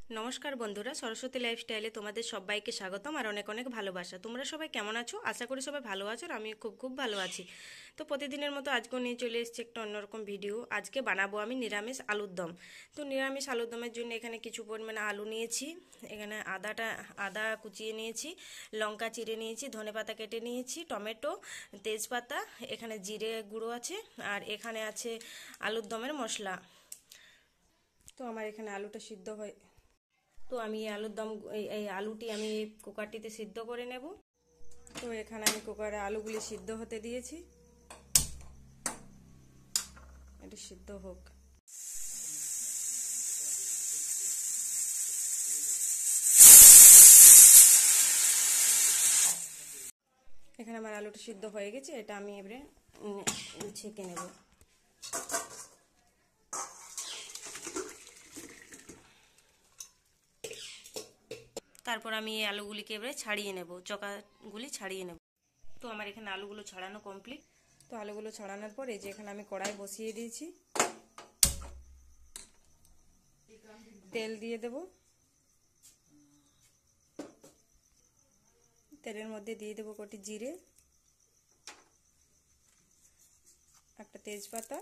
নমস্কার বন্ধুরা, সরস্বতী লাইফস্টাইলে তোমাদের সবাইকে স্বাগতম আর অনেক অনেক ভালোবাসা। তোমরা সবাই কেমন আছো? আশা করি সবাই ভালো আছো আর আমি খুব খুব ভালো আছি। তো প্রতিদিনের মতো আজকেও নিয়ে চলে এসেছি একটা অন্যরকম ভিডিও। আজকে বানাবো আমি নিরামিষ আলুর দম। তো নিরামিষ আলুর দমের জন্য এখানে কিছু পরিমাণে আলু নিয়েছি, এখানে আদা কুচিয়ে নিয়েছি, লঙ্কা চিড়ে নিয়েছি, ধনেপাতা কেটে নিয়েছি, টমেটো, তেজপাতা, এখানে জিরে গুঁড়ো আছে, আর এখানে আছে আলুর দমের মশলা। তো আমার এখানে আলুটা সিদ্ধ হয়, তো আমি এই আলুর দম এই আলুটি আমি কুকারটিতে সিদ্ধ করে নেব। তো এখানে আমি কুকারে আলুগুলি সিদ্ধ হতে দিয়েছি, এটা সিদ্ধ হোক। এখানে আমার আলুটা সিদ্ধ হয়ে গেছে, এটা আমি এবারে ছেঁকে নেব। তারপর আমি এই আলুগুলিকে এবারে ছাড়িয়ে নেব, চকাগুলি ছাড়িয়ে নেব। তো আমার এখানে আলুগুলো ছাড়ানো কমপ্লিট। তো আলুগুলো ছাড়ানোর পর এই যে এখানে আমি কড়াই বসিয়ে দিয়েছি, তেল দিয়ে দেব। তেলের মধ্যে দিয়ে দেবো কটি জিরে, একটা তেজপাতা,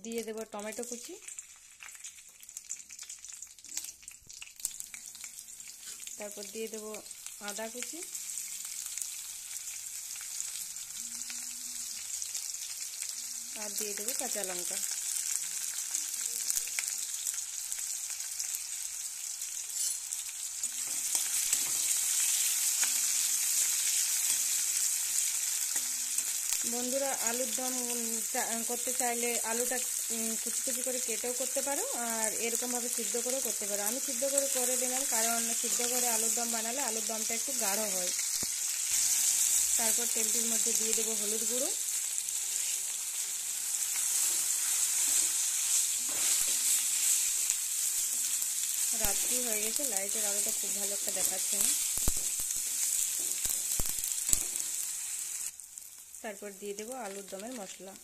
দিয়ে দেবো টমেটো কুচি, তারপর দিয়ে দেবো আদা কুচি, আর দিয়ে দেবো কাঁচা লঙ্কা। বন্ধুরা, আলুর দম করতে চাইলে আলুটা কুচি কুচি করে কেটেও করতে পারো, আর এরকমভাবে সিদ্ধ করেও করতে পারো। আমি সিদ্ধ করে দিলাম, কারণ সিদ্ধ করে আলুর দম বানালে আলুর দমটা একটু গাঢ় হয়। তারপর তেলটির মধ্যে দিয়ে দেবো হলুদ গুঁড়ো, রাত্রি হয়ে গেছে, লাইটের আলোটা খুব ভালো একটা দেখাচ্ছে না। তারপর দিয়ে দেবো আলুর দমের মশলা।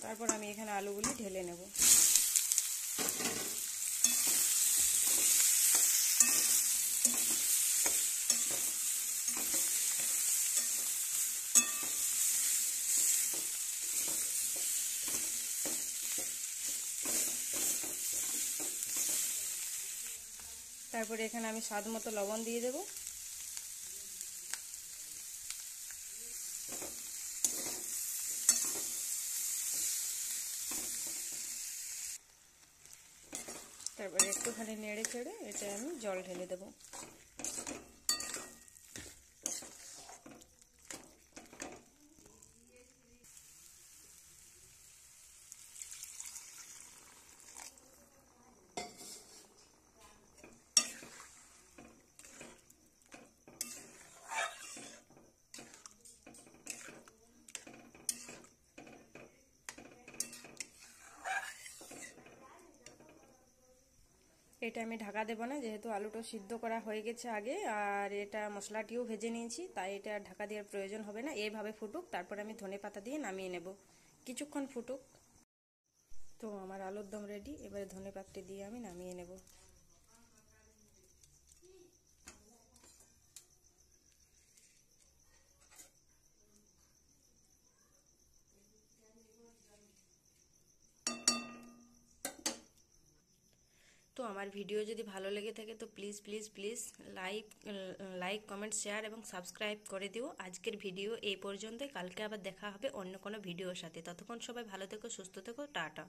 তারপর আমি এখানে আলুগুলি ঢেলে নেব। তারপরে এখানে আমি স্বাদ মতো লবণ দিয়ে দেব। তারপরে একটুখানি নেড়ে ছেড়ে এটা আমি জল ঢেলে দেব। এটা আমি ঢাকা দেবো না, যেহেতু আলুটা সিদ্ধ করা হয়ে গেছে আগে, আর এটা মশলাটিও ভেজে নিয়েছি, তাই এটা ঢাকা দেওয়ার প্রয়োজন হবে না। এইভাবে ফুটুক, তারপর আমি ধনেপাতা দিয়ে নামিয়ে নেব। কিছুক্ষণ ফুটুক। তো আমার আলুর দম রেডি, এবারে ধনেপাতা দিয়ে আমি নামিয়ে নেব। তো আমার ভিডিও যদি ভালো লেগে থাকে তো please please please like comment share এবং সাবস্ক্রাইব করে দিও। আজকের ভিডিও এই পর্যন্তই, কালকে আবার দেখা হবে অন্য কোনো ভিডিওর সাথে। ততক্ষণ সবাই ভালো থেকো, সুস্থ থেকো, টাটা।